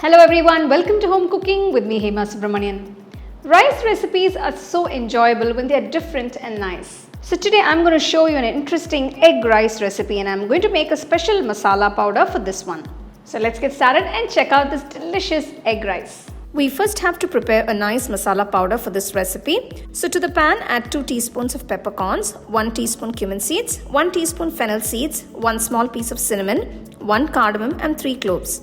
Hello everyone, welcome to Home Cooking with me Hema Subramanian. Rice recipes are so enjoyable when they are different and nice. So today I'm going to show you an interesting egg rice recipe and I'm going to make a special masala powder for this one. So let's get started and check out this delicious egg rice. We first have to prepare a nice masala powder for this recipe. So to the pan add 2 teaspoons of peppercorns, 1 teaspoon cumin seeds, 1 teaspoon fennel seeds, 1 small piece of cinnamon, 1 cardamom and 3 cloves.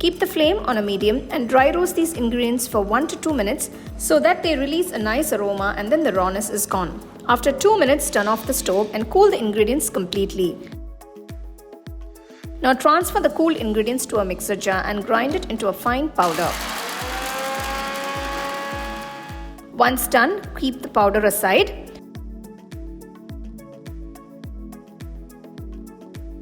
Keep the flame on a medium and dry roast these ingredients for 1 to 2 minutes so that they release a nice aroma and then the rawness is gone. After 2 minutes, turn off the stove and cool the ingredients completely. Now transfer the cool ingredients to a mixer jar and grind it into a fine powder. Once done, keep the powder aside.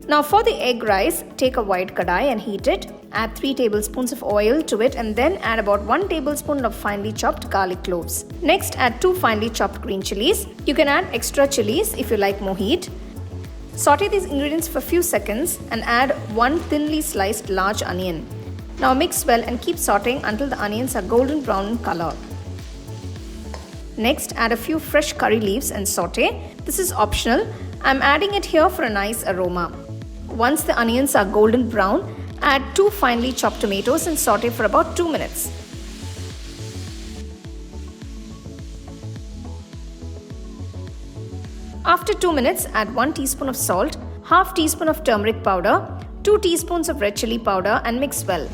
Now for the egg rice, take a white kadai and heat it. Add 3 tablespoons of oil to it and then add about 1 tablespoon of finely chopped garlic cloves. Next add 2 finely chopped green chilies. You can add extra chilies if you like more heat. Saute these ingredients for a few seconds and add 1 thinly sliced large onion. Now mix well and keep sauteing until the onions are golden brown in color. Next add a few fresh curry leaves and saute. This is optional. I'm adding it here for a nice aroma. Once the onions are golden brown, add 2 finely chopped tomatoes and saute for about 2 minutes. After 2 minutes, add 1 teaspoon of salt, half teaspoon of turmeric powder, 2 teaspoons of red chili powder and mix well.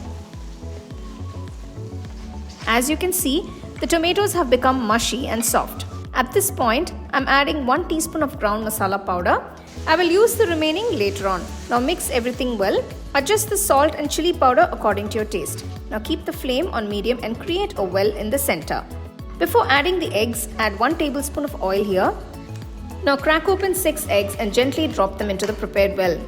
As you can see, the tomatoes have become mushy and soft. At this point, I'm adding 1 teaspoon of ground masala powder. I will use the remaining later on. Now mix everything well. Adjust the salt and chili powder according to your taste. Now keep the flame on medium and create a well in the center. Before adding the eggs, add 1 tablespoon of oil here. Now crack open 6 eggs and gently drop them into the prepared well.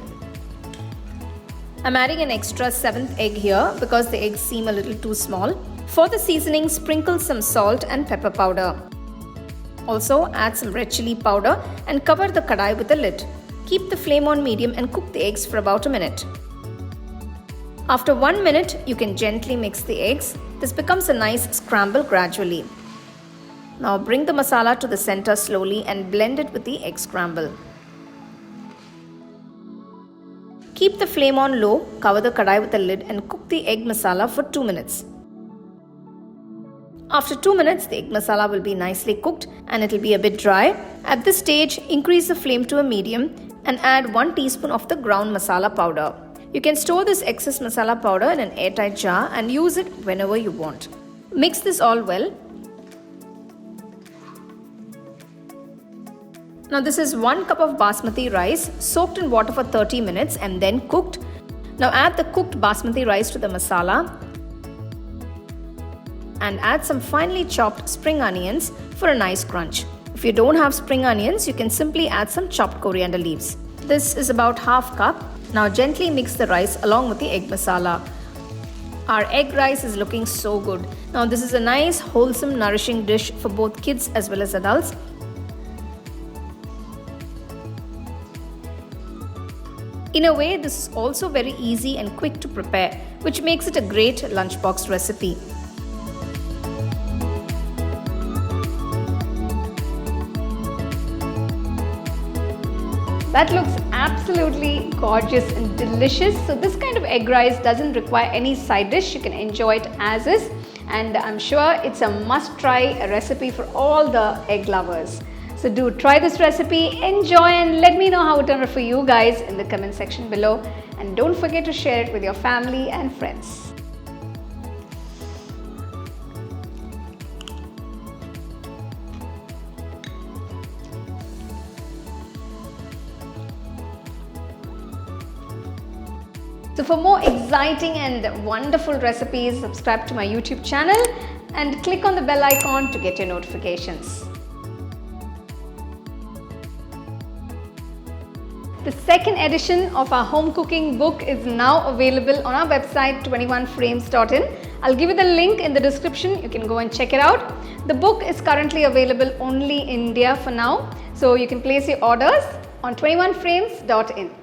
I'm adding an extra 7th egg here because the eggs seem a little too small. For the seasoning, sprinkle some salt and pepper powder. Also add some red chili powder and cover the kadai with a lid. Keep the flame on medium and cook the eggs for about a minute. After 1 minute, you can gently mix the eggs. This becomes a nice scramble gradually. Now bring the masala to the center slowly and blend it with the egg scramble. Keep the flame on low, cover the kadai with a lid and cook the egg masala for 2 minutes. After 2 minutes, the egg masala will be nicely cooked and it will be a bit dry. At this stage, increase the flame to a medium and add 1 teaspoon of the ground masala powder. You can store this excess masala powder in an airtight jar and use it whenever you want. Mix this all well. Now this is 1 cup of basmati rice soaked in water for 30 minutes and then cooked. Now add the cooked basmati rice to the masala and add some finely chopped spring onions for a nice crunch. If you don't have spring onions, you can simply add some chopped coriander leaves. This is about half cup. Now gently mix the rice along with the egg masala. Our egg rice is looking so good. Now this is a nice, wholesome, nourishing dish for both kids as well as adults. In a way, this is also very easy and quick to prepare, which makes it a great lunchbox recipe. That looks absolutely gorgeous and delicious. So this kind of egg rice doesn't require any side dish. You can enjoy it as is. And I'm sure it's a must-try recipe for all the egg lovers. So do try this recipe, enjoy and let me know how it turned out for you guys in the comment section below. And don't forget to share it with your family and friends. So for more exciting and wonderful recipes, subscribe to my YouTube channel and click on the bell icon to get your notifications. The second edition of our home cooking book is now available on our website 21frames.in. I'll give you the link in the description. You can go and check it out. The book is currently available only in India for now. So you can place your orders on 21frames.in.